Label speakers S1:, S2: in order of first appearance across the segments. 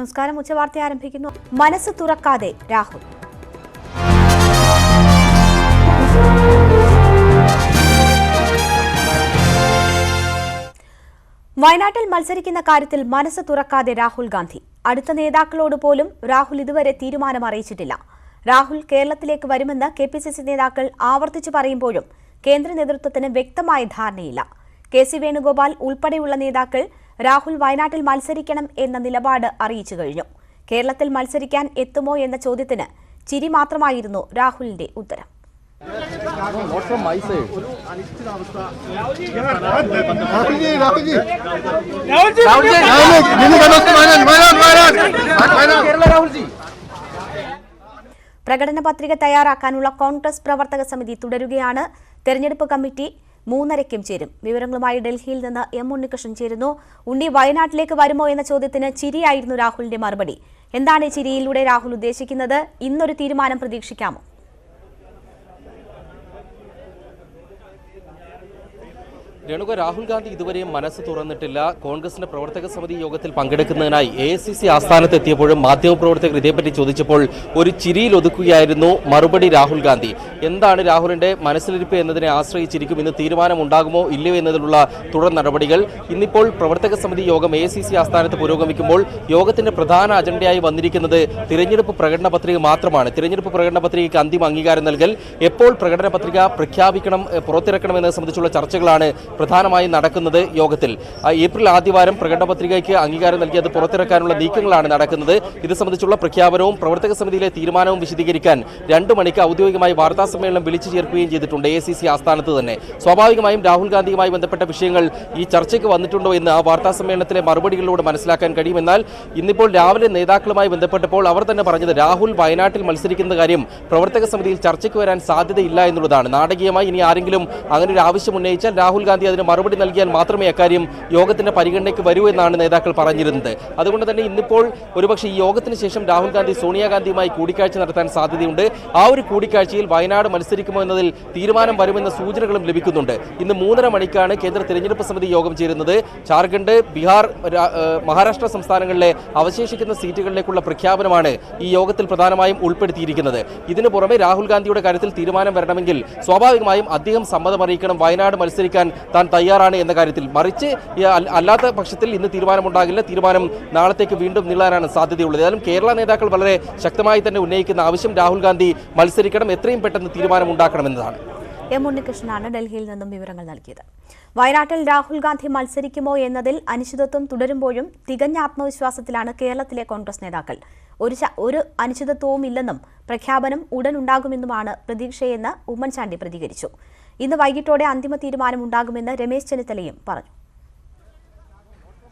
S1: നമസ്കാരം. ഉച്ചവാർത്ത ആരംഭിക്കുന്നു. മനസ്സ് തുറക്കാതെ രാഹുൽ. വയനാട്ടിൽ മത്സരിക്കുന്ന കാര്യത്തിൽ മനസ്സ് തുറക്കാതെ രാഹുൽ ഗാന്ധി. അടുത്ത നേതാക്കളോട് പോലും രാഹുൽ ഇതുവരെ തീരുമാനം അറിയിച്ചിട്ടില്ല. രാഹുൽ കേരളത്തിലേക്ക് വരുമെന്ന് KPCC നേതാക്കൾ ആവർത്തിച്ചു പറയുമ്പോഴും കേന്ദ്ര നേതൃത്വത്തിന് വ്യക്തമായ ധാരണയില്ല. KC വേണുഗോപാൽ ഉൾപ്പെടെയുള്ള നേതാക്കൾ രാഹുൽ വയനാട്ടിൽ മത്സരിക്കണം എന്ന നിലപാട് അറിയിച്ചു കഴിഞ്ഞു. കേരളത്തിൽ മത്സരിക്കാൻ എത്തുമോ എന്ന ചോദ്യത്തിന് ചിരി മാത്രമായിരുന്നു രാഹുലിന്റെ ഉത്തരം. പ്രകടന പത്രിക തയ്യാറാക്കാനുള്ള കോൺഗ്രസ് പ്രവർത്തക സമിതി തുടരുകയാണ്. തെരഞ്ഞെടുപ്പ് കമ്മിറ്റി 3:30-ക്കും ചേരും. വിവരങ്ങളുമായി ഡൽഹിയിൽ നിന്ന് M. ഉണ്ണികൃഷ്ണൻ ചേരുന്നു. ഉണ്ണി, വയനാട്ടിലേക്ക് വരുമോ എന്ന ചോദ്യത്തിന് ചിരിയായിരുന്നു രാഹുലിന്റെ മറുപടി. എന്താണ് ഈ ചിരിയിലൂടെ രാഹുൽ ഉദ്ദേശിക്കുന്നത്? ഇന്നൊരു തീരുമാനം പ്രതീക്ഷിക്കാമോ?
S2: രേണുക, രാഹുൽ ഗാന്ധി ഇതുവരെയും മനസ്സ് തുറന്നിട്ടില്ല. കോൺഗ്രസിന്റെ പ്രവർത്തക സമിതി യോഗത്തിൽ പങ്കെടുക്കുന്നതിനായി AICC ആസ്ഥാനത്ത് എത്തിയപ്പോഴും മാധ്യമപ്രവർത്തകർ ഇതേപ്പറ്റി ചോദിച്ചപ്പോൾ ഒരു ചിരിയിൽ ഒതുക്കുകയായിരുന്നു മറുപടി രാഹുൽ ഗാന്ധി. എന്താണ് രാഹുലിന്റെ മനസ്സിലിരിപ്പ് എന്നതിനെ ആശ്രയിച്ചിരിക്കും ഇന്ന് തീരുമാനമുണ്ടാകുമോ ഇല്ലയോ എന്നതിലുള്ള തുടർ നടപടികൾ. ഇന്നിപ്പോൾ പ്രവർത്തക സമിതി യോഗം AICC ആസ്ഥാനത്ത് പുരോഗമിക്കുമ്പോൾ യോഗത്തിന്റെ പ്രധാന അജണ്ടയായി വന്നിരിക്കുന്നത് തിരഞ്ഞെടുപ്പ് പ്രകടന പത്രിക മാത്രമാണ്. തിരഞ്ഞെടുപ്പ് പ്രകടന പത്രികയ്ക്ക് അന്തിമ അംഗീകാരം നൽകൽ, എപ്പോൾ പ്രകടന പത്രിക പ്രഖ്യാപിക്കണം, പുറത്തിറക്കണം എന്നത് സംബന്ധിച്ചുള്ള ചർച്ചകളാണ് പ്രധാനമായും നടക്കുന്നത് യോഗത്തിൽ. ഏപ്രിൽ ആദ്യവാരം പ്രകടന പത്രികയ്ക്ക് അംഗീകാരം നൽകി അത് പുറത്തിറക്കാനുള്ള നീക്കങ്ങളാണ് നടക്കുന്നത്. ഇത് സംബന്ധിച്ചുള്ള പ്രഖ്യാപനവും പ്രവർത്തക സമിതിയിലെ തീരുമാനവും വിശദീകരിക്കാൻ 2 മണിക്ക് ഔദ്യോഗികമായി വാർത്താ സമ്മേളനം വിളിച്ചു ചേർക്കുകയും ചെയ്തിട്ടുണ്ട് AICC ആസ്ഥാനത്ത് തന്നെ. സ്വാഭാവികമായും രാഹുൽ ഗാന്ധിയുമായി ബന്ധപ്പെട്ട വിഷയങ്ങൾ ഈ ചർച്ചയ്ക്ക് വന്നിട്ടുണ്ടോ എന്ന് ആ വാർത്താ സമ്മേളനത്തിലെ മറുപടികളിലൂടെ മനസ്സിലാക്കാൻ കഴിയും. എന്നാൽ ഇന്നിപ്പോൾ രാവിലെ നേതാക്കളുമായി ബന്ധപ്പെട്ടപ്പോൾ അവർ തന്നെ പറഞ്ഞത് രാഹുൽ വയനാട്ടിൽ മത്സരിക്കുന്ന കാര്യം പ്രവർത്തക സമിതിയിൽ ചർച്ചയ്ക്ക് വരാൻ സാധ്യതയില്ല എന്നുള്ളതാണ്. നാടകീയമായി ഇനി ആരെങ്കിലും അങ്ങനെ ഒരു ആവശ്യം ഉന്നയിച്ചാൽ രാഹുൽ ഗാന്ധി അതിന് മറുപടി നൽകിയാൽ മാത്രമേ അക്കാര്യം യോഗത്തിന്റെ പരിഗണനയ്ക്ക് വരൂ എന്നാണ് നേതാക്കൾ പറഞ്ഞിരുന്നത്. അതുകൊണ്ട് തന്നെ ഇന്നിപ്പോൾ ഒരുപക്ഷെ ഈ യോഗത്തിന് ശേഷം രാഹുൽ ഗാന്ധി സോണിയാഗാന്ധിയുമായി കൂടിക്കാഴ്ച നടത്താൻ സാധ്യതയുണ്ട്. ആ ഒരു കൂടിക്കാഴ്ചയിൽ വയനാട് മത്സരിക്കുമോ എന്നതിൽ തീരുമാനം വരുമെന്ന സൂചനകളും ലഭിക്കുന്നുണ്ട്. ഇന്ന് 3:30 മണിക്കാണ് കേന്ദ്ര തെരഞ്ഞെടുപ്പ് സമിതി യോഗം ചേരുന്നത്. ജാർഖണ്ഡ്, ബീഹാർ, മഹാരാഷ്ട്ര സംസ്ഥാനങ്ങളിലെ അവശേഷിക്കുന്ന സീറ്റുകളിലേക്കുള്ള പ്രഖ്യാപനമാണ് ഈ യോഗത്തിൽ പ്രധാനമായും ഉൾപ്പെടുത്തിയിരിക്കുന്നത്. ഇതിനു പുറമെ രാഹുൽ ഗാന്ധിയുടെ കാര്യത്തിൽ തീരുമാനം വരണമെങ്കിൽ സ്വാഭാവികമായും അദ്ദേഹം സമ്മതം അറിയിക്കണം, വയനാട് മത്സരിക്കാൻ താൻ തയ്യാറാണ് എന്ന കാര്യത്തിൽ. മറിച്ച് അല്ലാത്ത പക്ഷത്തിൽ ഇന്ന് തീരുമാനമുണ്ടാകില്ല. തീരുമാനം നാളത്തേക്ക് വീണ്ടും നീളാനാണ് സാധ്യതയുള്ളത്. ഏതായാലും കേരള നേതാക്കൾ വളരെ ശക്തമായി തന്നെ ഉന്നയിക്കുന്ന ആവശ്യം രാഹുൽ ഗാന്ധി മത്സരിക്കണം, എത്രയും പെട്ടെന്ന് തീരുമാനം ഉണ്ടാക്കണമെന്നതാണ്.
S1: M. ഉണ്ണികൃഷ്ണനാണ് ഡൽഹിയിൽ നിന്നും വിവരങ്ങൾ നൽകിയത്. വയനാട്ടിൽ രാഹുൽ ഗാന്ധി മത്സരിക്കുമോ എന്നതിൽ അനിശ്ചിതത്വം തുടരുമ്പോഴും തികഞ്ഞ ആത്മവിശ്വാസത്തിലാണ് കേരളത്തിലെ കോൺഗ്രസ് നേതാക്കൾ. ഒരു അനിശ്ചിതത്വവും ഇല്ലെന്നും പ്രഖ്യാപനം ഉടൻ ഉണ്ടാകുമെന്നുമാണ് പ്രതീക്ഷയെന്ന് ഉമ്മൻചാണ്ടി പ്രതികരിച്ചു. ഇന്ന് വൈകിട്ടോടെ അന്തിമ തീരുമാനം ഉണ്ടാകുമെന്ന് രമേശ് ചെന്നിത്തലയും പറഞ്ഞു.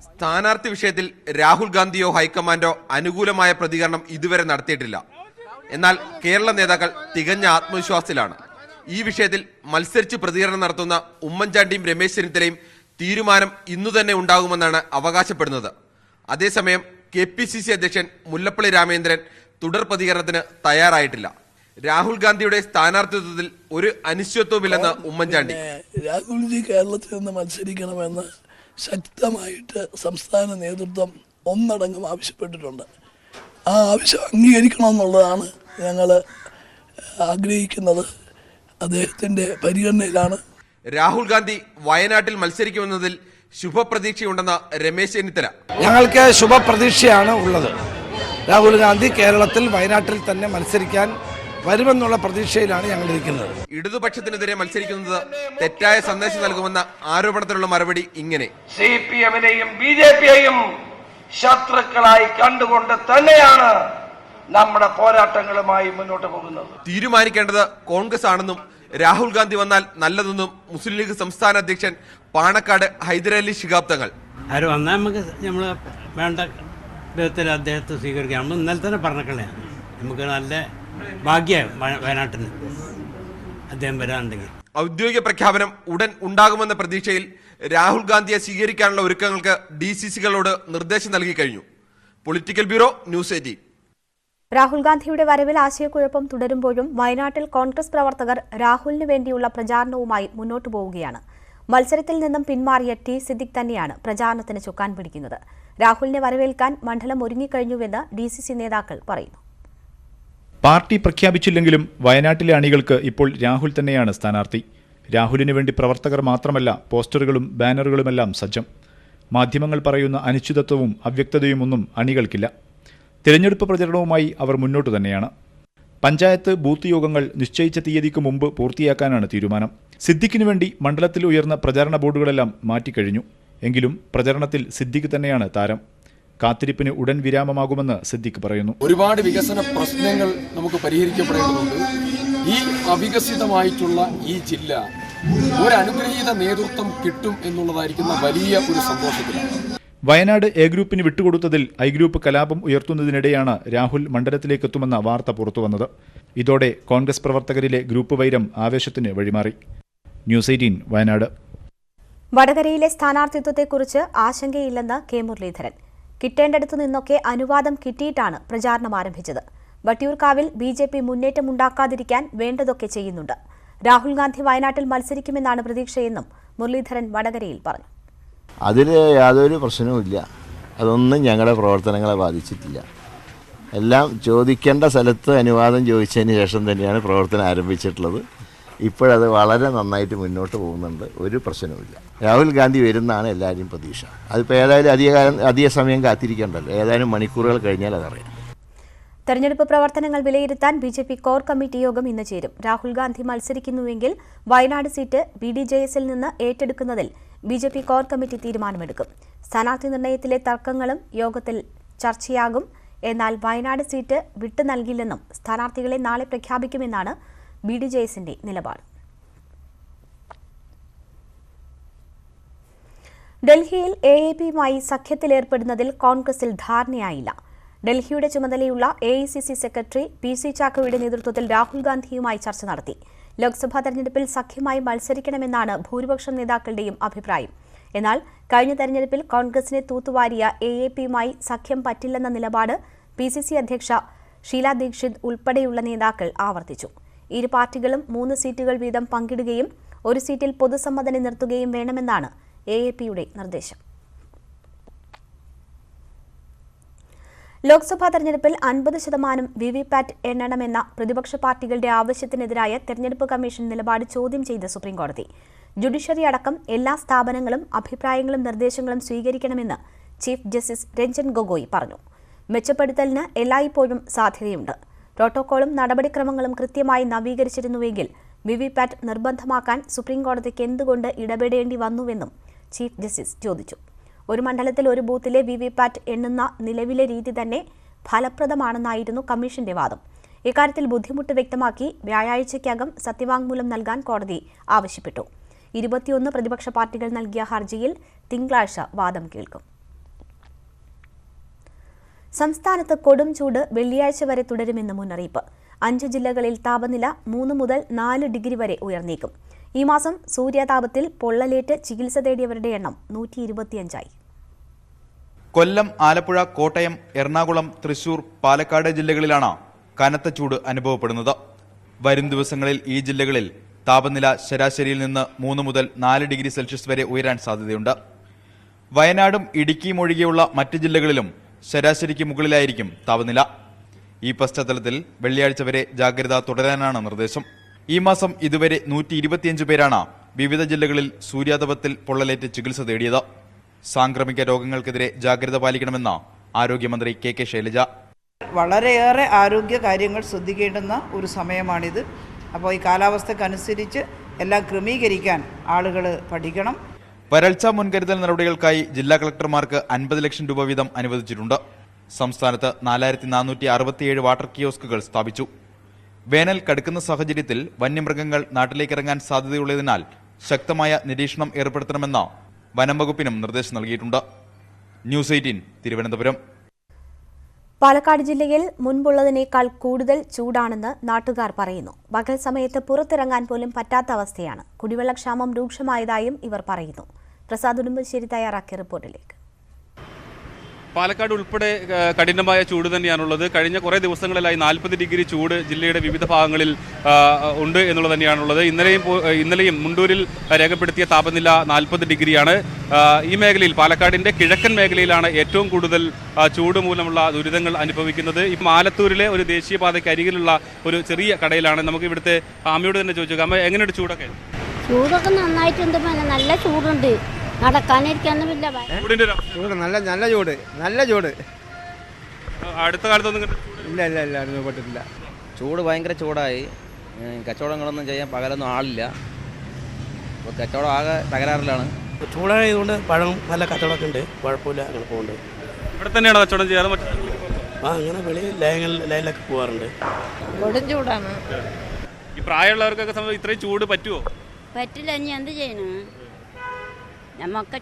S3: സ്ഥാനാർത്ഥി വിഷയത്തിൽ രാഹുൽ ഗാന്ധിയോ ഹൈക്കമാൻഡോ അനുകൂലമായ പ്രതികരണം ഇതുവരെ നടത്തിയിട്ടില്ല. എന്നാൽ കേരള നേതാക്കൾ തികഞ്ഞ ആത്മവിശ്വാസത്തിലാണ്. ഈ വിഷയത്തിൽ മത്സരിച്ച് പ്രതികരണം നടത്തുന്ന ഉമ്മൻചാണ്ടിയും രമേശ് ചെന്നിത്തലയും തീരുമാനം ഇന്നു തന്നെ ഉണ്ടാകുമെന്നാണ് അവകാശപ്പെടുന്നത്. അതേസമയം KPCC അധ്യക്ഷൻ മുല്ലപ്പള്ളി രാമചന്ദ്രൻ തുടർ പ്രതികരണത്തിന് തയ്യാറായിട്ടില്ല. രാഹുൽ ഗാന്ധിയുടെ സ്ഥാനാർത്ഥിത്വത്തിൽ ഒരു അനിശ്ചിതത്വമില്ലെന്ന് ഉമ്മൻചാണ്ടി.
S4: രാഹുൽജി കേരളത്തിൽ നിന്ന് മത്സരിക്കണമെന്ന് ശക്തമായിട്ട് സംസ്ഥാന നേതൃത്വം ഒന്നടങ്കം ആവശ്യപ്പെട്ടിട്ടുണ്ട്. ആ ആവശ്യം അംഗീകരിക്കണമെന്നുള്ളതാണ് ഞങ്ങൾ ആഗ്രഹിക്കുന്നത്. അദ്ദേഹത്തിന്റെ പരിഗണനയിലാണ്.
S3: രാഹുൽ ഗാന്ധി വയനാട്ടിൽ മത്സരിക്കുമെന്നതിൽ ശുഭപ്രതീക്ഷയുണ്ടെന്ന രമേശ് ചെന്നിത്തല.
S5: ഞങ്ങൾക്ക് ശുഭപ്രതീക്ഷയാണ് ഉള്ളത്. രാഹുൽ ഗാന്ധി കേരളത്തിൽ വയനാട്ടിൽ തന്നെ മത്സരിക്കാൻ വരുമെന്നുള്ള പ്രതീക്ഷയിലാണ് ഞങ്ങൾ ഇരിക്കുന്നത്.
S3: ഇടതുപക്ഷത്തിനെതിരെ മത്സരിക്കുന്നത് തെറ്റായ സന്ദേശം നൽകുമെന്ന ആരോപണത്തിനുള്ള മറുപടി ഇങ്ങനെ:
S6: CPM-നെയും BJP-യെയും ശത്രുക്കളായി കണ്ടുകൊണ്ട് തന്നെയാണ് നമ്മുടെ പോരാട്ടങ്ങളുമായി മുന്നോട്ട് പോകുന്നത്.
S3: തീരുമാനിക്കേണ്ടത് കോൺഗ്രസ് ആണെന്നും രാഹുൽ ഗാന്ധി വന്നാൽ നല്ലതെന്നും മുസ്ലിം ലീഗ് സംസ്ഥാന അധ്യക്ഷൻ പാണക്കാട് ഹൈദരലി ശിഹാബ് തങ്ങൾ.
S7: ആര് വന്നാൽ നമുക്ക് നമ്മൾ വേണ്ട വിധത്തിൽ അദ്ദേഹത്തെ സ്വീകരിക്കാം. നമ്മൾ ഇന്നലെ തന്നെ പറഞ്ഞക്കളയാണ്. നമുക്ക് നല്ല ഭാഗ്യം വയനാട്ടിന് അദ്ദേഹം വരാനുണ്ടെങ്കിൽ.
S3: ഔദ്യോഗിക പ്രഖ്യാപനം ഉടൻ ഉണ്ടാകുമെന്ന പ്രതീക്ഷയിൽ രാഹുൽ ഗാന്ധിയെ സ്വീകരിക്കാനുള്ള ഒരുക്കങ്ങൾക്ക് DCCകളോട് നിർദ്ദേശം നൽകി കഴിഞ്ഞു. Political bureau, news 18.
S1: രാഹുൽ ഗാന്ധിയുടെ വരവിൽ ആശയക്കുഴപ്പം തുടരുമ്പോഴും വയനാട്ടിൽ കോൺഗ്രസ് പ്രവർത്തകർ രാഹുലിന് വേണ്ടിയുള്ള പ്രചാരണവുമായി മുന്നോട്ടു പോവുകയാണ്. മത്സരത്തിൽ നിന്നും പിന്മാറിയ ടി സിദ്ദിഖ് തന്നെയാണ് പ്രചാരണത്തിന് ചുക്കാൻ പിടിക്കുന്നത്. രാഹുലിനെ വരവേൽക്കാൻ മണ്ഡലം ഒരുങ്ങിക്കഴിഞ്ഞുവെന്ന് DCC നേതാക്കൾ പറയുന്നു.
S8: പാർട്ടി പ്രഖ്യാപിച്ചില്ലെങ്കിലും വയനാട്ടിലെ അണികൾക്ക് ഇപ്പോൾ രാഹുൽ തന്നെയാണ് സ്ഥാനാർത്ഥി. രാഹുലിന് വേണ്ടി പ്രവർത്തകർ മാത്രമല്ല, പോസ്റ്ററുകളും ബാനറുകളുമെല്ലാം സജ്ജം. മാധ്യമങ്ങൾ പറയുന്ന അനിശ്ചിതത്വവും അവ്യക്തതയുമൊന്നും അണികൾക്കില്ല. തിരഞ്ഞെടുപ്പ് പ്രചരണവുമായി അവർ മുന്നോട്ടു തന്നെയാണ്. പഞ്ചായത്ത് ബൂത്ത് യോഗങ്ങൾ നിശ്ചയിച്ച തീയതിക്ക് മുമ്പ് പൂർത്തിയാക്കാനാണ് തീരുമാനം. സിദ്ദിഖിനു വേണ്ടി മണ്ഡലത്തിൽ ഉയർന്ന പ്രചാരണ ബോർഡുകളെല്ലാം മാറ്റിക്കഴിഞ്ഞു. എങ്കിലും പ്രചരണത്തിൽ സിദ്ദിഖ് തന്നെയാണ് താരം. കാത്തിരിപ്പിന് ഉടൻ വിരാമമാകുമെന്ന് സിദ്ദിഖ് പറയുന്നു.
S9: ഒരുപാട് വികസന പ്രശ്നങ്ങൾ നമുക്ക് പരിഹരിക്കപ്പെടേണ്ടതുണ്ട്. ഈ അവികസിതമായിട്ടുള്ള ഈ ജില്ല ഒരു അനുഗ്രഹീത നേതൃത്വം കിട്ടും എന്നുള്ളതായിരിക്കുന്ന വലിയ ഒരു സന്തോഷത്തിലാണ്.
S8: വയനാട് എ ഗ്രൂപ്പിന് വിട്ടുകൊടുത്തതിൽ ഐ ഗ്രൂപ്പ് കലാപം ഉയർത്തുന്നതിനിടെയാണ് രാഹുൽ മണ്ഡലത്തിലേക്കെത്തുമെന്ന വാർത്ത പുറത്തുവന്നത്. ഇതോടെ കോൺഗ്രസ് പ്രവർത്തകരിലെ ഗ്രൂപ്പ് വൈരം ആവേശത്തിന് വഴിമാറി. ന്യൂസ് 18 വയനാട്.
S1: വടകരയിലെ സ്ഥാനാർത്ഥിത്വത്തെക്കുറിച്ച് ആശങ്കയില്ലെന്ന് കെ മുരളീധരൻ. കിട്ടേണ്ടടുത്തു നിന്നൊക്കെ അനുവാദം കിട്ടിയിട്ടാണ് പ്രചാരണം ആരംഭിച്ചത്. വട്ടിയൂർക്കാവിൽ BJP മുന്നേറ്റമുണ്ടാക്കാതിരിക്കാൻ വേണ്ടതൊക്കെ ചെയ്യുന്നുണ്ട്. രാഹുൽ ഗാന്ധി വയനാട്ടിൽ മത്സരിക്കുമെന്നാണ് പ്രതീക്ഷയെന്നും മുരളീധരൻ വടകരയിൽ പറഞ്ഞു.
S10: അതിൽ യാതൊരു പ്രശ്നവുമില്ല. അതൊന്നും ഞങ്ങളുടെ പ്രവർത്തനങ്ങളെ ബാധിച്ചിട്ടില്ല. എല്ലാം ചോദിക്കേണ്ട സ്ഥലത്ത് അനുവാദം ചോദിച്ചതിന് ശേഷം തന്നെയാണ് പ്രവർത്തനം ആരംഭിച്ചിട്ടുള്ളത്. ഇപ്പോഴത് വളരെ നന്നായിട്ട് മുന്നോട്ട് പോകുന്നുണ്ട്. ഒരു പ്രശ്നവുമില്ല. രാഹുൽ ഗാന്ധി വരുന്നതാണ് എല്ലാവരും പ്രതീക്ഷ. അതിപ്പോൾ ഏതായാലും അധിക സമയം കാത്തിരിക്കേണ്ടല്ലോ. ഏതാനും മണിക്കൂറുകൾ കഴിഞ്ഞാൽ അതറിയാം.
S1: തെരഞ്ഞെടുപ്പ് പ്രവർത്തനങ്ങൾ വിലയിരുത്താൻ BJP കോർ കമ്മിറ്റി യോഗം ഇന്ന് ചേരും. രാഹുൽ ഗാന്ധി മത്സരിക്കുന്നുവെങ്കിൽ വയനാട് സീറ്റ് BDJSൽ നിന്ന് ഏറ്റെടുക്കുന്നതിൽ BJP കോർ കമ്മിറ്റി തീരുമാനമെടുക്കും. സ്ഥാനാർത്ഥി നിർണയത്തിലെ തർക്കങ്ങളും യോഗത്തിൽ ചർച്ചയാകും. എന്നാൽ വയനാട് സീറ്റ് വിട്ടു നൽകില്ലെന്നും സ്ഥാനാർത്ഥികളെ നാളെ പ്രഖ്യാപിക്കുമെന്നാണ് BDJSന്റെ നിലപാട്. ഡൽഹിയിൽ AAPയുമായി സഖ്യത്തിലേർപ്പെടുന്നതിൽ കോൺഗ്രസിൽ ധാരണയായില്ല. ഡൽഹിയുടെ ചുമതലയുള്ള AICC സെക്രട്ടറി PC ചാക്കോയുടെ നേതൃത്വത്തിൽ രാഹുൽ ഗാന്ധിയുമായി ചർച്ച നടത്തി. ലോക്സഭാ തെരഞ്ഞെടുപ്പിൽ സഖ്യമായി മത്സരിക്കണമെന്നാണ് ഭൂരിപക്ഷം നേതാക്കളുടെയും അഭിപ്രായം. എന്നാൽ കഴിഞ്ഞ തെരഞ്ഞെടുപ്പിൽ കോൺഗ്രസിനെ തൂത്തുവാരിയ AAPയുമായി സഖ്യം പറ്റില്ലെന്ന നിലപാട് PCC അധ്യക്ഷ ഷീല ദീക്ഷിത് ഉൾപ്പെടെയുള്ള നേതാക്കൾ ആവർത്തിച്ചു. ഇരു പാർട്ടികളും 3 സീറ്റുകൾ വീതം പങ്കിടുകയും ഒരു സീറ്റിൽ പൊതുസമ്മതനെ നിർത്തുകയും വേണമെന്നാണ് AAPയുടെ നിർദ്ദേശം. ലോക്സഭാ തെരഞ്ഞെടുപ്പിൽ 50% VVPAT എണ്ണണമെന്ന പ്രതിപക്ഷ പാർട്ടികളുടെ ആവശ്യത്തിനെതിരായ തെരഞ്ഞെടുപ്പ് കമ്മീഷൻ നിലപാട് ചോദ്യം ചെയ്ത് സുപ്രീംകോടതി. ജുഡീഷ്യറി അടക്കം എല്ലാ സ്ഥാപനങ്ങളും അഭിപ്രായങ്ങളും നിർദ്ദേശങ്ങളും സ്വീകരിക്കണമെന്ന് ചീഫ് ജസ്റ്റിസ് രഞ്ജൻ ഗൊഗോയ് പറഞ്ഞു. മെച്ചപ്പെടുത്തലിന് എല്ലായ്പ്പോഴും സാധ്യതയുണ്ട്. പ്രോട്ടോക്കോളും നടപടിക്രമങ്ങളും കൃത്യമായി നവീകരിച്ചിരുന്നുവെങ്കിൽ VVPAT നിർബന്ധമാക്കാൻ സുപ്രീംകോടതിക്ക് എന്തുകൊണ്ട് ഇടപെടേണ്ടി വന്നുവെന്നും ചീഫ് ജസ്റ്റിസ് ചോദിച്ചു. ഒരു മണ്ഡലത്തിൽ ഒരു ബൂത്തിലെ VVPAT എണ്ണുന്ന നിലവിലെ രീതി തന്നെ ഫലപ്രദമാണെന്നായിരുന്നു കമ്മീഷന്റെ വാദം. ഇക്കാര്യത്തിൽ ബുദ്ധിമുട്ട് വ്യക്തമാക്കി വ്യാഴാഴ്ചയ്ക്കകം സത്യവാങ്മൂലം നൽകാൻ കോടതി ആവശ്യപ്പെട്ടു. 21 പ്രതിപക്ഷ പാർട്ടികൾ നൽകിയ ഹർജിയിൽ തിങ്കളാഴ്ച വാദം കേൾക്കും. സംസ്ഥാനത്ത് കൊടും ചൂട് വെള്ളിയാഴ്ച വരെ തുടരുമെന്ന് മുന്നറിയിപ്പ്. 5 ജില്ലകളിൽ താപനില 3 മുതൽ 4 ഡിഗ്രി വരെ ഉയർന്നേക്കും. ഈ മാസം സൂര്യാതാപത്തിൽ പൊള്ളലേറ്റ് ചികിത്സ തേടിയവരുടെ എണ്ണം 125ആയി.
S11: കൊല്ലം, ആലപ്പുഴ, കോട്ടയം, എറണാകുളം, തൃശൂർ, പാലക്കാട് ജില്ലകളിലാണ് കനത്ത ചൂട് അനുഭവപ്പെടുന്നത്. വരും ദിവസങ്ങളിൽ ഈ ജില്ലകളിൽ താപനില ശരാശരിയിൽ നിന്ന് 3 മുതൽ 4 ഡിഗ്രി സെൽഷ്യസ് വരെ ഉയരാൻ സാധ്യതയുണ്ട്. വയനാടും ഇടുക്കിയും ഒഴികെയുള്ള മറ്റ് ജില്ലകളിലും ശരാശരിക്ക് മുകളിലായിരിക്കും താപനില. ഈ പശ്ചാത്തലത്തിൽ വെള്ളിയാഴ്ച വരെ ജാഗ്രത തുടരാനാണ് നിർദ്ദേശം. ഈ മാസം ഇതുവരെ 125 പേരാണ് വിവിധ ജില്ലകളിൽ സൂര്യാതപത്തിൽ പൊള്ളലേറ്റ് ചികിത്സ തേടിയത്. സാംക്രമിക രോഗങ്ങൾക്കെതിരെ ജാഗ്രത പാലിക്കണമെന്ന് ആരോഗ്യമന്ത്രി KK ശൈലജ.
S12: വളരെയേറെ ആരോഗ്യ കാര്യങ്ങൾ ശ്രദ്ധിക്കേണ്ടുന്ന ഒരു സമയമാണിത്. അപ്പോൾ ഈ കാലാവസ്ഥക്കനുസരിച്ച് എല്ലാം ക്രമീകരിക്കാൻ ആളുകൾ പഠിക്കണം.
S11: വരൾച്ചാ മുൻകരുതൽ നടപടികൾക്കായി ജില്ലാ കളക്ടർമാർക്ക് 50 ലക്ഷം രൂപ വീതം അനുവദിച്ചിട്ടുണ്ട്. സംസ്ഥാനത്ത് 4467 വാട്ടർ കിയോസ്കുകൾ സ്ഥാപിച്ചു. വേനൽ കടുക്കുന്ന സാഹചര്യത്തിൽ വന്യമൃഗങ്ങൾ നാട്ടിലേക്കിറങ്ങാൻ സാധ്യതയുള്ളതിനാൽ ശക്തമായ നിരീക്ഷണം ഏർപ്പെടുത്തണമെന്ന് വനം വകുപ്പിനും നിർദ്ദേശം നൽകിയിട്ടുണ്ട്. ന്യൂസ് 18 തിരുവനന്തപുരം.
S1: പാലക്കാട് ജില്ലയിൽ മുൻപുള്ളതിനേക്കാൾ കൂടുതൽ ചൂടാണെന്ന് നാട്ടുകാർ പറയുന്നു. പകൽ സമയത്ത് പുറത്തിറങ്ങാൻ പോലും പറ്റാത്ത അവസ്ഥയാണ്. കുടിവെള്ളക്ഷാമം രൂക്ഷമായതായും ഇവർ പറയുന്നു. പ്രസാദ് ഉടുമ്പശ്ശേരി തയ്യാറാക്കിയ റിപ്പോർട്ടിലേക്ക്.
S13: പാലക്കാട് ഉൾപ്പെടെ കഠിനമായ ചൂട് തന്നെയാണുള്ളത്. കഴിഞ്ഞ കുറേ ദിവസങ്ങളിലായി 40 ഡിഗ്രി ചൂട് ജില്ലയുടെ വിവിധ ഭാഗങ്ങളിൽ ഉണ്ട് എന്നുള്ളത് തന്നെയാണുള്ളത്. ഇന്നലെയും മുണ്ടൂരിൽ രേഖപ്പെടുത്തിയ താപനില 40 ഡിഗ്രിയാണ്. ഈ മേഖലയിൽ പാലക്കാടിൻ്റെ കിഴക്കൻ മേഖലയിലാണ് ഏറ്റവും കൂടുതൽ ചൂട് മൂലമുള്ള ദുരിതങ്ങൾ അനുഭവിക്കുന്നത്. ഇപ്പം ആലത്തൂരിലെ ഒരു ദേശീയപാതയ്ക്ക് അരികിലുള്ള ഒരു ചെറിയ കടയിലാണ്. നമുക്ക് ഇവിടുത്തെ അമ്മയോട് തന്നെ ചോദിച്ചു, അമ്മ എങ്ങനെയുണ്ട് ചൂടൊക്കെ?
S14: ചൂടൊക്കെ നന്നായിട്ടുണ്ട്, നല്ല ചൂടുണ്ട്, നടക്കാനിരിക്കാനൊന്നുമില്ല.
S13: ചൂട്
S5: നല്ല ചൂട്
S13: അടുത്ത കാലത്തൊന്നും
S5: ഇല്ല അനുഭവപ്പെട്ടിട്ടില്ല.
S15: ചൂട് ഭയങ്കര ചൂടായി. കച്ചവടങ്ങളൊന്നും ചെയ്യാൻ പകലൊന്നും ആളില്ല. അപ്പോൾ കച്ചവടം ആകെ തകരാറിലാണ്.
S5: ചൂടായതുകൊണ്ട് പഴം നല്ല കച്ചവടമൊക്കെ ഉണ്ട്, കുഴപ്പമില്ല, അങ്ങനെ പോകുന്നുണ്ട്.
S13: ഇവിടെ തന്നെയാണ് കച്ചവടം ചെയ്യാറ്?
S5: അങ്ങനെ വെളിയിൽ ലൈനിലൊക്കെ പോകാറുണ്ട്.
S14: കൊടും ചൂടാണ്.
S13: ഈ പ്രായമുള്ളവർക്കൊക്കെ സംബന്ധിച്ച് ഇത്രയും ചൂട് പറ്റുമോ?
S14: പറ്റില്ല. ഇനി എന്ത് ചെയ്യണം? നമ്മൊക്കെ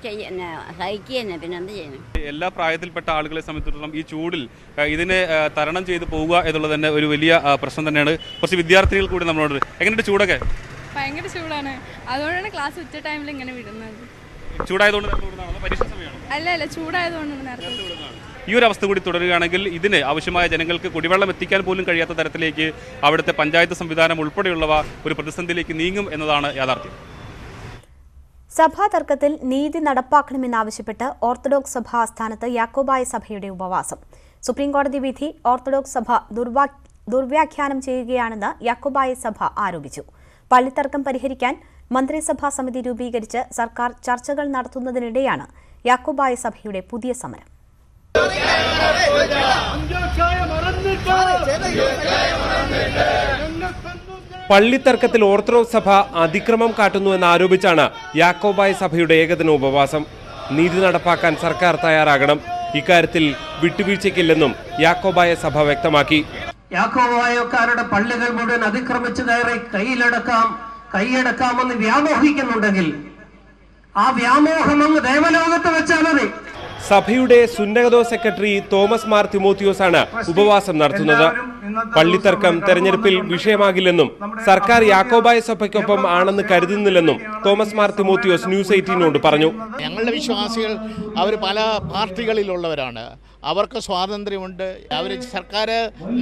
S14: സഹിക്കുക തന്നെ, പിന്നെ എന്ത് ചെയ്യണം?
S13: എല്ലാ പ്രായത്തിൽപ്പെട്ട ആളുകളെ സംബന്ധിച്ചിടത്തോളം ഈ ചൂടിൽ ഇതിനെ തരണം ചെയ്ത് പോവുക എന്നുള്ളത് തന്നെ ഒരു വലിയ പ്രശ്നം തന്നെയാണ്. കുറച്ച് വിദ്യാർത്ഥികൾ കൂടി നമ്മളോട്, എങ്ങനെയുണ്ട് ചൂടൊക്കെ?
S16: ഭയങ്കര ചൂടാണ്. അതുകൊണ്ടാണ് ക്ലാസ് ഉച്ച ടൈമിൽ ഇങ്ങനെ വിടുന്നത്.
S13: ചൂടായതുകൊണ്ട് പരീക്ഷ സമയമാണ്?
S16: അല്ല, ചൂടായതുകൊണ്ടാണ് നേരത്തെ.
S13: ഈ ഒരു അവസ്ഥ കൂടി തുടരുകയാണെങ്കിൽ ഇതിന് ആവശ്യമായ ജനങ്ങൾക്ക് കുടിവെള്ളം എത്തിക്കാൻ പോലും കഴിയാത്ത തരത്തിലേക്ക് അവിടുത്തെ പഞ്ചായത്ത് സംവിധാനം ഉൾപ്പെടെയുള്ളവ ഒരു പ്രതിസന്ധിയിലേക്ക് നീങ്ങും എന്നതാണ് യാഥാർത്ഥ്യം.
S1: സഭാ തർക്കത്തിൽ നീതി നടപ്പാക്കണമെന്നാവശ്യപ്പെട്ട് ഓർത്തഡോക്സ് സഭ ആസ്ഥാനത്ത് യാക്കോബായ സഭയുടെ ഉപവാസം. സുപ്രീംകോടതി വിധി ഓർത്തഡോക്സ് സഭ ദുർവ്യാഖ്യാനം ചെയ്യുകയാണെന്ന് യാക്കോബായ സഭ ആരോപിച്ചു. പള്ളിത്തർക്കം പരിഹരിക്കാൻ മന്ത്രിസഭാ സമിതി രൂപീകരിച്ച് സർക്കാർ ചർച്ചകൾ നടത്തുന്നതിനിടെയാണ് യാക്കോബായ സഭയുടെ പുതിയ സമരം.
S17: പള്ളിത്തർക്കത്തിൽ ഓർത്തഡോക്സ് സഭ അതിക്രമം കാട്ടുന്നുവെന്നാരോപിച്ചാണ് യാക്കോബായ സഭയുടെ ഏകദിന ഉപവാസം. നീതി നടപ്പാക്കാൻ സർക്കാർ തയ്യാറാകണം. ഇക്കാര്യത്തിൽ വിട്ടുവീഴ്ചയ്ക്കില്ലെന്നും യാക്കോബായ സഭ വ്യക്തമാക്കി.
S6: യാക്കോബായക്കാരുടെ പള്ളികൾ മുഴുവൻ അതിക്രമിച്ചു കയറി കൈയടക്കാമെന്ന് വ്യാമോഹിക്കുന്നുണ്ടെങ്കിൽ ആ വ്യാമോഹം അങ്ങ് ദേവലോകത്ത് വെച്ചാൽ മതി.
S17: സഭയുടെ സുന്നകദോ സെക്രട്ടറി തോമസ് മാർ തിമോത്തിയോസാണ് ഉപവാസം നടത്തുന്നത്. പള്ളിത്തർക്കം തെരഞ്ഞെടുപ്പിൽ വിഷയമാകില്ലെന്നും സർക്കാർ യാക്കോബായ സഭയ്ക്കൊപ്പം ആണെന്ന് കരുതുന്നില്ലെന്നും തോമസ് മാർ തിമോത്തിയോസ് ന്യൂസ് 18 പറഞ്ഞു.
S18: ഞങ്ങളുടെ വിശ്വാസികൾ അവർ പല പാർട്ടികളിലുള്ളവരാണ്, അവർക്ക് സ്വാതന്ത്ര്യമുണ്ട്. അവർ സർക്കാർ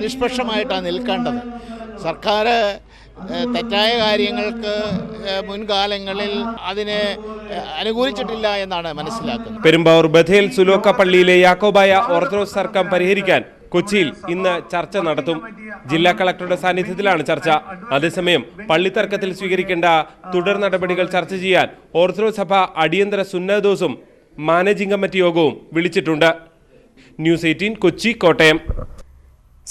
S18: നിഷ്പക്ഷമായിട്ടാണ് നിൽക്കേണ്ടത്. സർക്കാർ തെറ്റായ കാര്യങ്ങൾക്ക് മുൻകാലങ്ങളിൽ അതിനെ അനുകൂലിച്ചിട്ടില്ല എന്നാണ് മനസ്സിലാക്കുന്നത്.
S17: പെരുമ്പാവൂർ ബഥേൽ സുലോക്ക പള്ളിയിലെ യാക്കോബായ ഓർത്തഡോക്സ് തർക്കം പരിഹരിക്കാൻ കൊച്ചിയിൽ ഇന്ന് ചർച്ച നടത്തും. ജില്ലാ കളക്ടറുടെ സാന്നിധ്യത്തിലാണ് ചർച്ച. അതേസമയം പള്ളിത്തർക്കത്തിൽ സ്വീകരിക്കേണ്ട തുടർ നടപടികൾ ചർച്ച ചെയ്യാൻ ഓർത്തഡോക്സ് സഭ അടിയന്തര സുന്നതദോസും മാനേജിംഗ് കമ്മിറ്റി യോഗവും വിളിച്ചിട്ടുണ്ട്. ന്യൂസ് 18 കൊച്ചി, കോട്ടയം.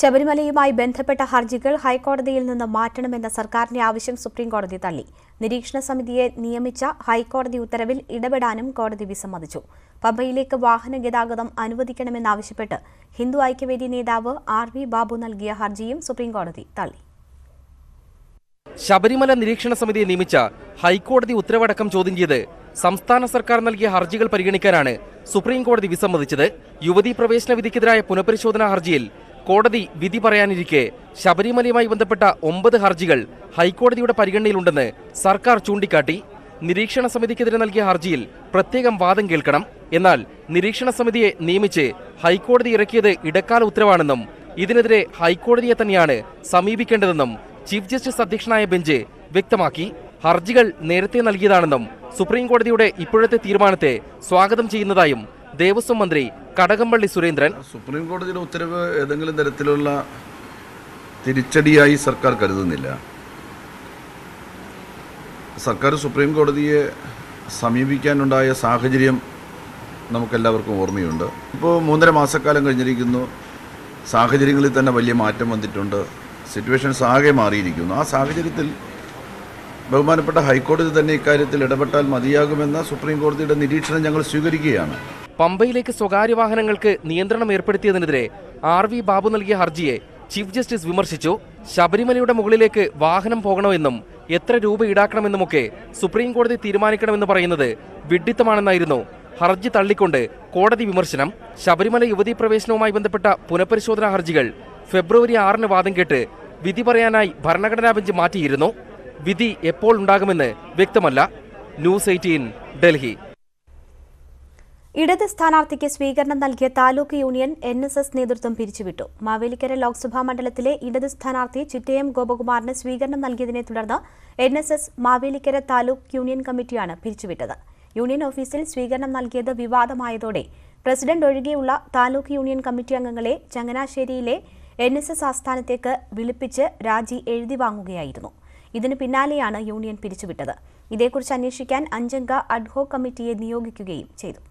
S1: ശബരിമലയുമായി ബന്ധപ്പെട്ട ഹർജികൾ ഹൈക്കോടതിയിൽ നിന്ന് മാറ്റണമെന്ന സർക്കാരിന്റെ ആവശ്യം സുപ്രീംകോടതി തള്ളി. നിരീക്ഷണ സമിതിയെ നിയമിച്ച ഹൈക്കോടതി ഉത്തരവിൽ ഇടപെടാനും കോടതി വിസമ്മതിച്ചു. പമ്പയിലേക്ക് വാഹന ഗതാഗതം അനുവദിക്കണമെന്നാവശ്യപ്പെട്ട് ഹിന്ദു ഐക്യവേദി നേതാവ് RV ബാബു നൽകിയ ഹർജിയും സുപ്രീംകോടതി തള്ളി.
S2: ശബരിമല നിരീക്ഷണ സമിതിയെ നിയമിച്ച ഹൈക്കോടതി ഉത്തരവടക്കം ചോദ്യം ചെയ്ത് സംസ്ഥാന സർക്കാർ നൽകിയ ഹർജികൾ പരിഗണിക്കാനാണ് സുപ്രീംകോടതി വിസമ്മതിച്ചത്. യുവതീ പ്രവേശന വിധിക്കെതിരായ പുനഃപരിശോധനാ ഹർജിയിൽ കോടതി വിധി പറയാനിരിക്കെ ശബരിമലയുമായി ബന്ധപ്പെട്ട 9 ഹർജികൾ ഹൈക്കോടതിയുടെ പരിഗണനയിലുണ്ടെന്ന് സർക്കാർ ചൂണ്ടിക്കാട്ടി. നിരീക്ഷണ സമിതിക്കെതിരെ നൽകിയ ഹർജിയിൽ പ്രത്യേകം വാദം കേൾക്കണം. എന്നാൽ നിരീക്ഷണ സമിതിയെ നിയമിച്ച് ഹൈക്കോടതി ഇറക്കിയത് ഇടക്കാല ഉത്തരവാണെന്നും ഇതിനെതിരെ ഹൈക്കോടതിയെ തന്നെയാണ് സമീപിക്കേണ്ടതെന്നും ചീഫ് ജസ്റ്റിസ് അധ്യക്ഷനായ ബെഞ്ച് വ്യക്തമാക്കി. ഹർജികൾ നേരത്തെ നൽകിയതാണെന്നും സുപ്രീംകോടതിയുടെ ഇപ്പോഴത്തെ തീരുമാനത്തെ സ്വാഗതം ചെയ്യുന്നതായും ദേവസ്വം മന്ത്രി കടകംപള്ളി സുരേന്ദ്രൻ.
S19: സുപ്രീം കോടതിയുടെ ഉത്തരവ് ഏതെങ്കിലും തരത്തിലുള്ള തിരിച്ചടിയായി സർക്കാർ കരുതുന്നില്ല. സർക്കാർ സുപ്രീം കോടതിയെ സമീപിക്കാനുണ്ടായ സാഹചര്യം നമുക്കെല്ലാവർക്കും ഓർമ്മയുണ്ട്. ഇപ്പോൾ 3.5 മാസക്കാലം കഴിഞ്ഞിരിക്കുന്നു. സാഹചര്യങ്ങളിൽ തന്നെ വലിയ മാറ്റം വന്നിട്ടുണ്ട്. സിറ്റുവേഷൻസ് ആകെ മാറിയിരിക്കുന്നു. ആ സാഹചര്യത്തിൽ ബഹുമാനപ്പെട്ട ഹൈക്കോടതി തന്നെ ഇക്കാര്യത്തിൽ ഇടപെട്ടാൽ മതിയാകുമെന്ന സുപ്രീം കോടതിയുടെ നിരീക്ഷണം ഞങ്ങൾ സ്വീകരിക്കുകയാണ്.
S2: പമ്പയിലേക്ക് സ്വകാര്യ വാഹനങ്ങൾക്ക് നിയന്ത്രണം ഏർപ്പെടുത്തിയതിനെതിരെ RV ബാബു നൽകിയ ഹർജിയെ ചീഫ് ജസ്റ്റിസ് വിമർശിച്ചു. ശബരിമലയുടെ മുകളിലേക്ക് വാഹനം പോകണമെന്നും എത്ര രൂപ ഈടാക്കണമെന്നുമൊക്കെ സുപ്രീം കോടതി തീരുമാനിക്കണമെന്ന് പറയുന്നത് വിഡ്ഢിത്തമാണെന്നായിരുന്നു ഹർജി തള്ളിക്കൊണ്ട് കോടതി വിമർശനം. ശബരിമല യുവതീ പ്രവേശനവുമായി ബന്ധപ്പെട്ട പുനഃപരിശോധനാ ഹർജികൾ ഫെബ്രുവരി 6 വാദം കേട്ട് വിധി പറയാനായി ഭരണഘടനാ ബെഞ്ച് മാറ്റിയിരുന്നു. വിധി എപ്പോൾ ഉണ്ടാകുമെന്ന് വ്യക്തമല്ല. ന്യൂസ് 18 ഡൽഹി.
S1: ഇടത് സ്ഥാനാർത്ഥിക്ക് സ്വീകരണം നൽകിയ താലൂക്ക് യൂണിയൻ NSS നേതൃത്വം പിരിച്ചുവിട്ടു. മാവേലിക്കര ലോക്സഭാ മണ്ഡലത്തിലെ ഇടത് സ്ഥാനാർത്ഥി ചിറ്റയം ഗോപകുമാറിന് സ്വീകരണം നൽകിയതിനെ തുടർന്ന് NSS മാവേലിക്കര താലൂക്ക് യൂണിയൻ കമ്മിറ്റിയാണ് പിരിച്ചുവിട്ടത്. യൂണിയൻ ഓഫീസിൽ സ്വീകരണം നൽകിയത് വിവാദമായതോടെ പ്രസിഡന്റ് ഒഴികെയുള്ള താലൂക്ക് യൂണിയൻ കമ്മിറ്റി അംഗങ്ങളെ ചങ്ങനാശ്ശേരിയിലെ NSS ആസ്ഥാനത്തേക്ക് വിളിപ്പിച്ച് രാജി എഴുതി വാങ്ങുകയായിരുന്നു. ഇതിന് പിന്നാലെയാണ് യൂണിയൻ പിരിച്ചുവിട്ടത്. ഇതേക്കുറിച്ച് അന്വേഷിക്കാൻ 5-അംഗ അഡ്ഹോക് കമ്മിറ്റിയെ നിയോഗിക്കുകയും ചെയ്തു.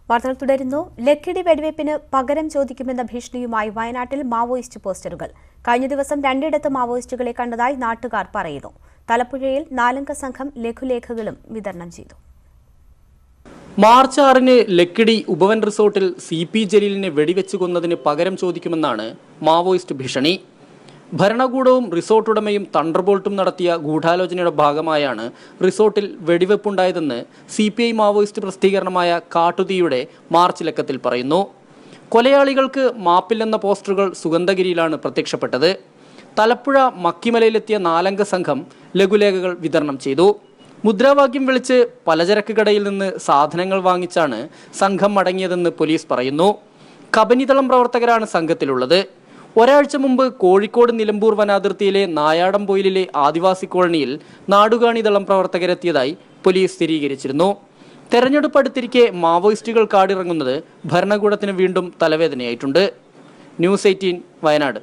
S1: വാർത്തകൾ തുടരുന്നു. ലക്കിടി വെടിവയ്പ്പിന് പകരം ചോദിക്കുമെന്ന ഭീഷണിയുമായി വയനാട്ടിൽ മാവോയിസ്റ്റ് പോസ്റ്ററുകൾ. കഴിഞ്ഞ ദിവസം 2 ഇടത്ത് മാവോയിസ്റ്റുകളെ കണ്ടതായി നാട്ടുകാർ പറയുന്നു. തലപ്പുഴയിൽ 4-അംഗ സംഘം ലഘുലേഖകളും വിതരണം ചെയ്തു.
S20: മാർച്ച് 6-ന് ലക്കിടി ഉപവൻ റിസോർട്ടിൽ CP ജലീലിനെ വെടിവെച്ചു കൊന്നതിന് പകരം ചോദിക്കുമെന്നാണ് മാവോയിസ്റ്റ് ഭീഷണി. ഭരണകൂടവും റിസോർട്ട് ഉടമയും തണ്ടർബോൾട്ടും നടത്തിയ ഗൂഢാലോചനയുടെ ഭാഗമായാണ് റിസോർട്ടിൽ വെടിവെപ്പുണ്ടായതെന്ന് CPI മാവോയിസ്റ്റ് പ്രസിദ്ധീകരണമായ കാട്ടുതീയുടെ മാർച്ച് ലക്കത്തിൽ പറയുന്നു. കൊലയാളികൾക്ക് മാപ്പില്ലെന്ന പോസ്റ്ററുകൾ സുഗന്ധഗിരിയിലാണ് പ്രത്യക്ഷപ്പെട്ടത്. തലപ്പുഴ മക്കിമലയിലെത്തിയ 4-അംഗ സംഘം ലഘുലേഖകൾ വിതരണം ചെയ്തു. മുദ്രാവാക്യം വിളിച്ച് പലചരക്ക് കടയിൽ നിന്ന് സാധനങ്ങൾ വാങ്ങിച്ചാണ് സംഘം മടങ്ങിയതെന്ന് പോലീസ് പറയുന്നു. കബനിതളം പ്രവർത്തകരാണ് സംഘത്തിലുള്ളത്. ഒരാഴ്ച മുമ്പ് കോഴിക്കോട് നിലമ്പൂർ വനാതിർത്തിയിലെ നായാടംപൊയിലിലെ ആദിവാസി കോളനിയിൽ നാടുകാണിതളം പ്രവർത്തകരെത്തിയതായി പോലീസ് സ്ഥിരീകരിച്ചിരുന്നു. തെരഞ്ഞെടുപ്പ് അടുത്തിരിക്കെ മാവോയിസ്റ്റുകൾ കാടിറങ്ങുന്നത് ഭരണകൂടത്തിന് വീണ്ടും തലവേദനയായിട്ടുണ്ട്. ന്യൂസ് 18 വയനാട്.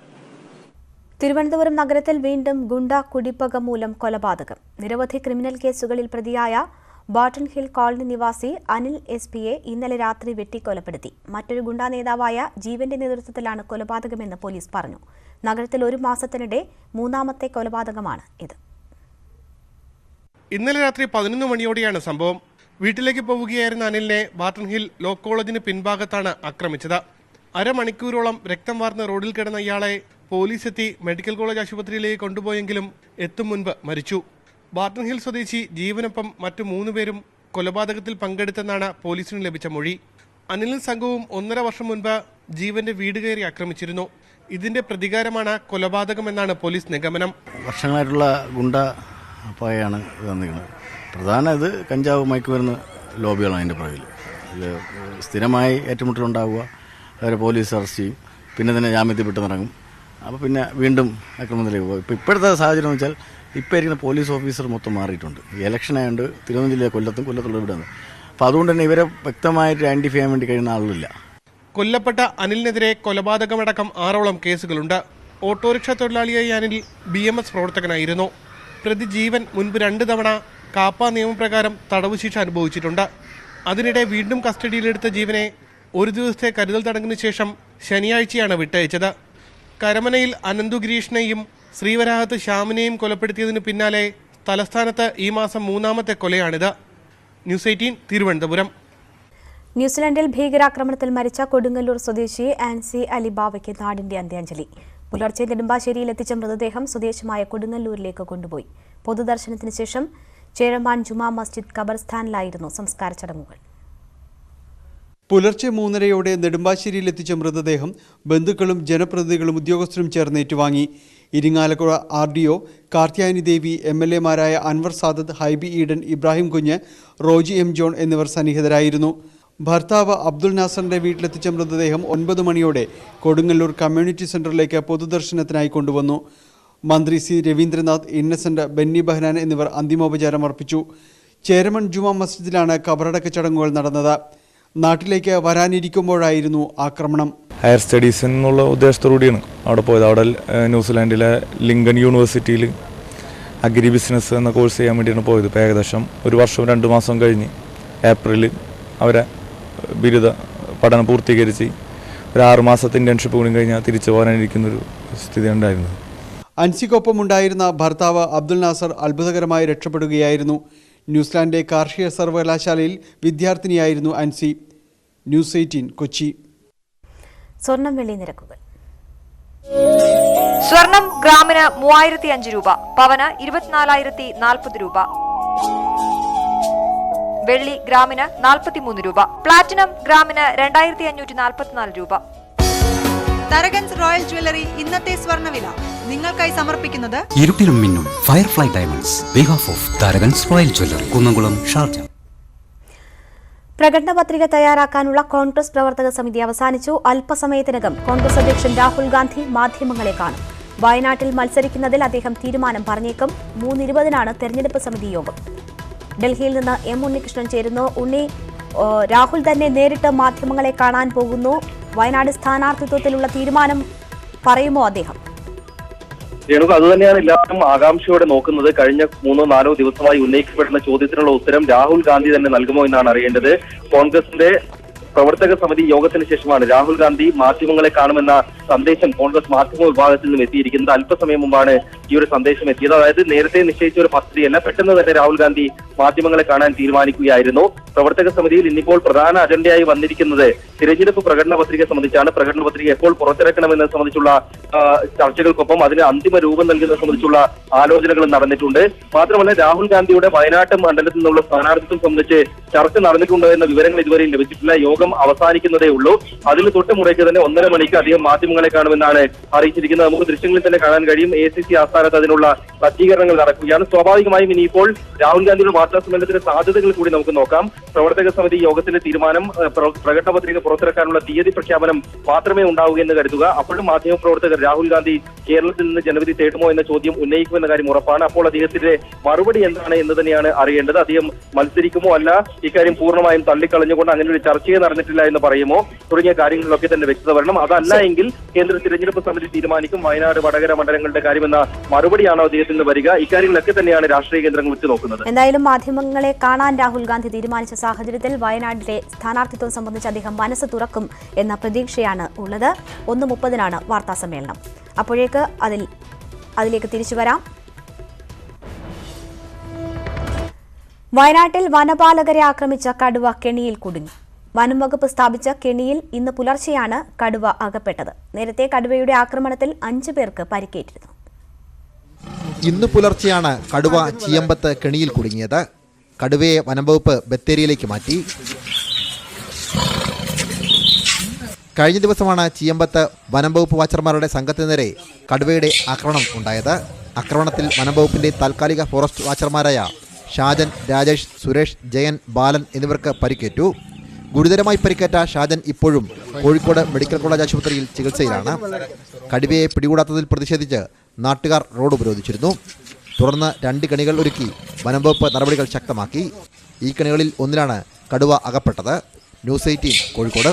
S1: തിരുവനന്തപുരം നഗരത്തിൽ വീണ്ടും ഗുണ്ട കുടിപ്പക മൂലം കൊലപാതകം. നിരവധി ക്രിമിനൽ കേസുകളിൽ പ്രതിയായ ബാട്ടൺ ഹിൽ കോളനി നിവാസി അനിൽ SP-യെ ഇന്നലെ രാത്രി വെട്ടിക്കൊലപ്പെടുത്തി. മറ്റൊരു ഗുണ്ടാ നേതാവായ ജീവന്റെ നേതൃത്വത്തിലാണ് കൊലപാതകമെന്ന് പോലീസ് പറഞ്ഞു. നഗരത്തിൽ 1 മാസത്തിനിടെ 3ാമത്തെ കൊലപാതകമാണ് ഇത്.
S21: ഇന്നലെ രാത്രി 11 മണിയോടെയാണ് സംഭവം. വീട്ടിലേക്ക് പോവുകയായിരുന്ന അനിലിനെ ബാട്ടൺ ഹിൽ ലോ കോളേജിന് പിൻഭാഗത്താണ് ആക്രമിച്ചത്. അരമണിക്കൂറോളം രക്തം വാർന്ന റോഡിൽ കിടന്ന ഇയാളെ പോലീസ് എത്തി മെഡിക്കൽ കോളേജ് ആശുപത്രിയിലേക്ക് കൊണ്ടുപോയെങ്കിലും എത്തും മുൻപ് മരിച്ചു. ബാട്ടൺ ഹിൽ സ്വദേശി ജീവനൊപ്പം മറ്റു 3 പേരും കൊലപാതകത്തിൽ പങ്കെടുത്തെന്നാണ് പോലീസിന് ലഭിച്ച മൊഴി. അനിലും സംഘവും 1.5 വർഷം മുൻപ് ജീവന്റെ വീട് കയറി ആക്രമിച്ചിരുന്നു. ഇതിന്റെ പ്രതികാരമാണ് കൊലപാതകമെന്നാണ് പോലീസ് നിഗമനം.
S22: വർഷങ്ങളായിട്ടുള്ള ഗുണ്ട പായാണ് വന്നിരിക്കുന്നത്. പ്രധാന ഇത് കഞ്ചാവ് മയക്കുമരുന്ന് ലോബികളാണ് അതിൻ്റെ പുറകിൽ. ഇത് സ്ഥിരമായി ഏറ്റുമുട്ടലുണ്ടാവുക, അവരെ പോലീസ് അറസ്റ്റ് ചെയ്യും, പിന്നെ തന്നെ ജാമ്യത്തിൽ വിട്ടുനിറങ്ങും. അപ്പോൾ പിന്നെ വീണ്ടും ആക്രമണത്തിലേക്ക് പോകും. ഇപ്പോഴത്തെ സാഹചര്യം എന്ന് വെച്ചാൽ ഇപ്പോൾ ഇരിക്കുന്ന പോലീസ് ഓഫീസർ മൊത്തം മാറിയിട്ടുണ്ട്. ഈ ഇലക്ഷൻ ആയതുകൊണ്ട് തിരുവനന്തപുരം ജില്ലയിലെ കൊല്ലത്തുള്ള ഇവിടെയാണ്. അപ്പോൾ അതുകൊണ്ട് തന്നെ ഇവരെ വ്യക്തമായിട്ട് ഐഡന്റിഫൈ ചെയ്യാൻ വേണ്ടി കഴിയുന്ന ആളുകളില്ല.
S21: കൊല്ലപ്പെട്ട അനിലിനെതിരെ കൊലപാതകമടക്കം 6ഓളം കേസുകളുണ്ട്. ഓട്ടോറിക്ഷ തൊഴിലാളിയായി അനിൽ BMS പ്രവർത്തകനായിരുന്നു. പ്രതി ജീവൻ മുൻപ് 2 തവണ കാപ്പ നിയമപ്രകാരം തടവ് ശിക്ഷ അനുഭവിച്ചിട്ടുണ്ട്. അതിനിടെ വീണ്ടും കസ്റ്റഡിയിലെടുത്ത ജീവനെ 1 ദിവസത്തെ കരുതൽ തടങ്കിന് ശേഷം ശനിയാഴ്ചയാണ് വിട്ടയച്ചത്. കരമനയിൽ അനന്തു ഗിരീഷിനെയും ശ്രീവരാഹത്ത് ശ്യാമിനെയും കൊലപ്പെടുത്തിയതിനു പിന്നാലെ തലസ്ഥാനത്ത് ഈ മാസം 3ാമത്തെ കൊലയാണിത്. ന്യൂസ് 18 തിരുവനന്തപുരം.
S1: ന്യൂസിലൻഡിൽ ഭീകരാക്രമണത്തിൽ മരിച്ച കൊടുങ്ങല്ലൂർ സ്വദേശി ആൻസി അലിബാവയ്ക്ക് നാടിന്റെ അന്ത്യാഞ്ജലി. പുലർച്ചെ നെടുമ്പാശ്ശേരിയിൽ എത്തിച്ച മൃതദേഹം സ്വദേശമായ കൊടുങ്ങല്ലൂരിലേക്ക് കൊണ്ടുപോയി. പൊതുദർശനത്തിന് ശേഷം ചേരമാൻ ജുമാ മസ്ജിദ് ഖബർസ്ഥാനിലായിരുന്നു സംസ്കാര ചടങ്ങുകൾ.
S23: പുലർച്ചെ 3:30-യോടെ നെടുമ്പാശ്ശേരിയിൽ എത്തിച്ച മൃതദേഹം ബന്ധുക്കളും ജനപ്രതിനിധികളും ഉദ്യോഗസ്ഥരും ചേർന്ന് ഏറ്റുവാങ്ങി. ഇരിങ്ങാലക്കുട RDO കാർത്യായനി ദേവി, MLA-മാരായ അൻവർ സാദത്ത്, ഹൈബി ഈഡൻ, ഇബ്രാഹിം കുഞ്ഞ്, റോജി M. ജോൺ എന്നിവർ സന്നിഹിതരായിരുന്നു. ഭർത്താവ് അബ്ദുൽ നാസറിന്റെ വീട്ടിലെത്തിച്ച മൃതദേഹം 9 മണിയോടെ കൊടുങ്ങല്ലൂർ കമ്മ്യൂണിറ്റി സെന്ററിലേക്ക് പൊതുദർശനത്തിനായി കൊണ്ടുവന്നു. മന്ത്രി C. രവീന്ദ്രനാഥ്, ഇന്നസെന്റ്, ബെന്നി ബെഹനാൻ എന്നിവർ അന്തിമോപചാരം അർപ്പിച്ചു. ചേരമൺ ജുമാ മസ്ജിദിലാണ് ഖബറടക്ക ചടങ്ങുകൾ നടന്നത്. നാട്ടിലേക്ക് വരാനിരിക്കുമ്പോഴായിരുന്നു ആക്രമണം.
S24: ഹയർ സ്റ്റഡീസ് എന്നുള്ള ഉദ്ദേശത്തോടുകൂടിയാണ് അവിടെ പോയത്. അവിടെ ന്യൂസിലാൻഡിലെ ലിങ്കൺ യൂണിവേഴ്സിറ്റിയിൽ അഗ്രി ബിസിനസ് എന്ന കോഴ്സ് ചെയ്യാൻ വേണ്ടിയാണ് പോയത്. ഇപ്പോൾ ഏകദേശം 1 വർഷം 2 മാസം കഴിഞ്ഞ് ഏപ്രിലിൽ അവരെ ബിരുദ പഠനം പൂർത്തീകരിച്ച് ഒരു 6 മാസത്തെ ഇന്റേൺഷിപ്പ് കൂടി കഴിഞ്ഞാൽ തിരിച്ചു പോകാനിരിക്കുന്നൊരു സ്ഥിതി ഉണ്ടായിരുന്നത്.
S23: അൻസിക്കൊപ്പം ഉണ്ടായിരുന്ന ഭർത്താവ് അബ്ദുൽ നാസർ അത്ഭുതകരമായി രക്ഷപ്പെടുകയായിരുന്നു. ന്യൂസിലാൻഡ് കാർഷിക സർവകലാശാലയിൽ വിദ്യാർത്ഥിനിയായിരുന്നു അൻസി. ന്യൂസ് 18 കൊച്ചി.
S1: സ്വർണം വെള്ളി നിരക്കുകൾ.
S25: സ്വർണം ഗ്രാമിന് 3005 രൂപ, പവന് 24,040 രൂപ. വെള്ളി ഗ്രാമിന് 43 രൂപ. പ്ലാറ്റിനം ഗ്രാമിന് 2544 രൂപ.
S26: തരകൻസ് റോയൽ ജ്വല്ലറി ഇന്നത്തെ സ്വർണ്ണവില നിങ്ങൾക്കായി സമർപ്പിക്കുന്നത്
S27: ഇരുട്ടിലും മിന്നും firefly diamonds, behalf of Tharakans royal jewellery, Kunnamkulam, Sharjah.
S1: പ്രകടന പത്രിക തയ്യാറാക്കാനുള്ള കോൺഗ്രസ് പ്രവർത്തക സമിതി അവസാനിച്ചു. അല്പസമയത്തിനകം കോൺഗ്രസ് അധ്യക്ഷൻ രാഹുൽ ഗാന്ധി മാധ്യമങ്ങളെ കാണും. വയനാട്ടിൽ മത്സരിക്കുന്നതിൽ അദ്ദേഹം തീരുമാനം പറഞ്ഞേക്കും. 3:20-നാണ് തെരഞ്ഞെടുപ്പ് സമിതി യോഗം. ഡൽഹിയിൽ നിന്ന് എം ഉണ്ണികൃഷ്ണൻ ചേരുന്നു. ഉണ്ണി, രാഹുൽ തന്നെ നേരിട്ട് മാധ്യമങ്ങളെ കാണാൻ പോകുന്നു. വയനാട് സ്ഥാനാർത്ഥിത്വത്തിലുള്ള തീരുമാനം പറയുമോ അദ്ദേഹം?
S2: രേണുക, അതുതന്നെയാണ് എല്ലാവരും ആകാംക്ഷയോടെ നോക്കുന്നത്. കഴിഞ്ഞ 3-4 ദിവസമായി ഉന്നയിക്കപ്പെടുന്ന ചോദ്യത്തിനുള്ള ഉത്തരം രാഹുൽ ഗാന്ധി തന്നെ നൽകുമോ എന്നാണ് അറിയേണ്ടത്. കോൺഗ്രസിന്റെ പ്രവർത്തക സമിതി യോഗത്തിന് ശേഷമാണ് രാഹുൽ ഗാന്ധി മാധ്യമങ്ങളെ കാണുമെന്ന സന്ദേശം കോൺഗ്രസ് മാധ്യമ വിഭാഗത്തിൽ നിന്നും എത്തിയിരിക്കുന്നത്. അല്പസമയം മുമ്പാണ് ഈ ഒരു സന്ദേശം എത്തിയത്. അതായത് നേരത്തെ നിശ്ചയിച്ച ഒരു പദ്ധതിയല്ല, പെട്ടെന്ന് തന്നെ രാഹുൽ ഗാന്ധി മാധ്യമങ്ങളെ കാണാൻ തീരുമാനിക്കുകയായിരുന്നു. പ്രവർത്തക സമിതിയിൽ ഇന്നിപ്പോൾ പ്രധാന അജണ്ടയായി വന്നിരിക്കുന്നത് തിരഞ്ഞെടുപ്പ് പ്രകടന പത്രിക സംബന്ധിച്ചാണ്. പ്രകടന പത്രിക എപ്പോൾ പുറത്തിറക്കണമെന്നത് സംബന്ധിച്ചുള്ള ചർച്ചകൾക്കൊപ്പം അതിന് അന്തിമ രൂപം നൽകുന്നത് സംബന്ധിച്ചുള്ള ആലോചനകളും നടന്നിട്ടുണ്ട്. മാത്രമല്ല, രാഹുൽ ഗാന്ധിയുടെ വയനാട്ട് മണ്ഡലത്തിൽ നിന്നുള്ള സ്ഥാനാർത്ഥിത്വം സംബന്ധിച്ച് ചർച്ച നടന്നിട്ടുണ്ടോ എന്ന വിവരങ്ങൾ ഇതുവരെയും ലഭിച്ചിട്ടില്ല. യോഗം അവസാനിക്കുന്നതേ ഉള്ളൂ. അതിന് തൊട്ട് മുറയ്ക്ക് തന്നെ 1.5 മണിക്ക് അധികം മാധ്യമങ്ങളെ കാണുമെന്നാണ് അറിയിച്ചിരിക്കുന്നത്. നമുക്ക് ദൃശ്യങ്ങളിൽ തന്നെ കാണാൻ കഴിയും. ACC ആസ്ഥാനത്ത് അതിനുള്ള സജ്ജീകരണങ്ങൾ നടക്കുകയാണ്. സ്വാഭാവികമായും ഇനിയിപ്പോൾ രാഹുൽ ഗാന്ധിയുടെ വാർത്താ സമ്മേളനത്തിന്റെ സാധ്യതകൾ കൂടി നമുക്ക് നോക്കാം. പ്രവർത്തക സമിതി യോഗത്തിന്റെ തീരുമാനം പ്രകടന പത്രിക പുറത്തിറക്കാനുള്ള തീയതി പ്രഖ്യാപനം മാത്രമേ ഉണ്ടാവൂ എന്ന് കരുതുക. അപ്പോഴും മാധ്യമപ്രവർത്തകർ രാഹുൽ ഗാന്ധി കേരളത്തിൽ നിന്ന് ജനവിധി തേടുമോ എന്ന ചോദ്യം ഉന്നയിക്കുമെന്ന കാര്യം ഉറപ്പാണ്. അപ്പോൾ അദ്ദേഹത്തിന്റെ മറുപടി എന്താണ് എന്ന് തന്നെയാണ് അറിയേണ്ടത്. അദ്ദേഹം മത്സരിക്കുമോ അല്ല, ഇക്കാര്യം പൂർണ്ണമായും തള്ളിക്കളഞ്ഞുകൊണ്ട് അങ്ങനെ ഒരു ചർച്ചയെ നടന്നിട്ടില്ല എന്ന് പറയുമോ തുടങ്ങിയ കാര്യങ്ങളിലൊക്കെ തന്നെ വ്യക്തത വരണം. അതല്ല എങ്കിൽ കേന്ദ്ര തിരഞ്ഞെടുപ്പ് സമിതി തീരുമാനിക്കും. വയനാട്, വടകര മണ്ഡലങ്ങളുടെ കാര്യമെന്ന മറുപടിയാണോ അദ്ദേഹത്തിൽ നിന്ന് വരിക? ഇക്കാര്യങ്ങളൊക്കെ തന്നെയാണ് രാഷ്ട്രീയ കേന്ദ്രങ്ങൾ വെച്ച് നോക്കുന്നത്.
S1: എന്തായാലും മാധ്യമങ്ങളെ കാണാൻ രാഹുൽ ഗാന്ധി തീരുമാനിച്ച സാഹചര്യത്തിൽ വയനാട്ടിലെ സ്ഥാനാർത്ഥിത്വം സംബന്ധിച്ച് അദ്ദേഹം മനസ്സ് തുറക്കും എന്ന പ്രതീക്ഷയാണ് ഉള്ളത്. 1:30-നാണ് വാർത്താ സമ്മേളനം. അപ്പോഴേക്ക് അതിലേക്ക് തിരിച്ചു വരാം. വയനാട്ടിൽ വനപാലകരെ ആക്രമിച്ച കടുവ കെണിയിൽ കുടുങ്ങി. വനം വകുപ്പ് സ്ഥാപിച്ച കെണിയിൽ ഇന്ന് പുലർച്ചെയാണ് കടുവ അകപ്പെട്ടത്. നേരത്തെ കടുവയുടെ ആക്രമണത്തിൽ 5 പേർക്ക് പരിക്കേറ്റിരുന്നു.
S3: ഇന്ന് പുലർച്ചെയാണ് കടുവ ചീയമ്പത്ത് കെണിയിൽ കുടുങ്ങിയത്. കടുവയെ വനംവകുപ്പ് ബത്തേരിയിലേക്ക് മാറ്റി. കഴിഞ്ഞ ദിവസമാണ് ചീയമ്പത്ത് വനംവകുപ്പ് വാച്ചർമാരുടെ സംഘത്തിന് നേരെ കടുവയുടെ ആക്രമണം ഉണ്ടായത്. ആക്രമണത്തിൽ വനംവകുപ്പിന്റെ താൽക്കാലിക ഫോറസ്റ്റ് വാച്ചർമാരായ ഷാജൻ, രാജേഷ്, സുരേഷ്, ജയൻ, ബാലൻ എന്നിവർക്ക് പരിക്കേറ്റു. ഗുരുതരമായി പരിക്കേറ്റ ഷാജൻ ഇപ്പോഴും കോഴിക്കോട് മെഡിക്കൽ കോളേജ് ആശുപത്രിയിൽ ചികിത്സയിലാണ്. കടുവയെ പിടികൂടാത്തതിൽ പ്രതിഷേധിച്ച് നാട്ടുകാർ റോഡ് ഉപരോധിച്ചിരുന്നു. തുടർന്ന് 2 കെണികൾ ഒരുക്കി വനംവകുപ്പ് നടപടികൾ ശക്തമാക്കി. ഈ കെണികളിൽ ഒന്നിലാണ് കടുവ അകപ്പെട്ടത്. ന്യൂസ് 18 കോഴിക്കോട്.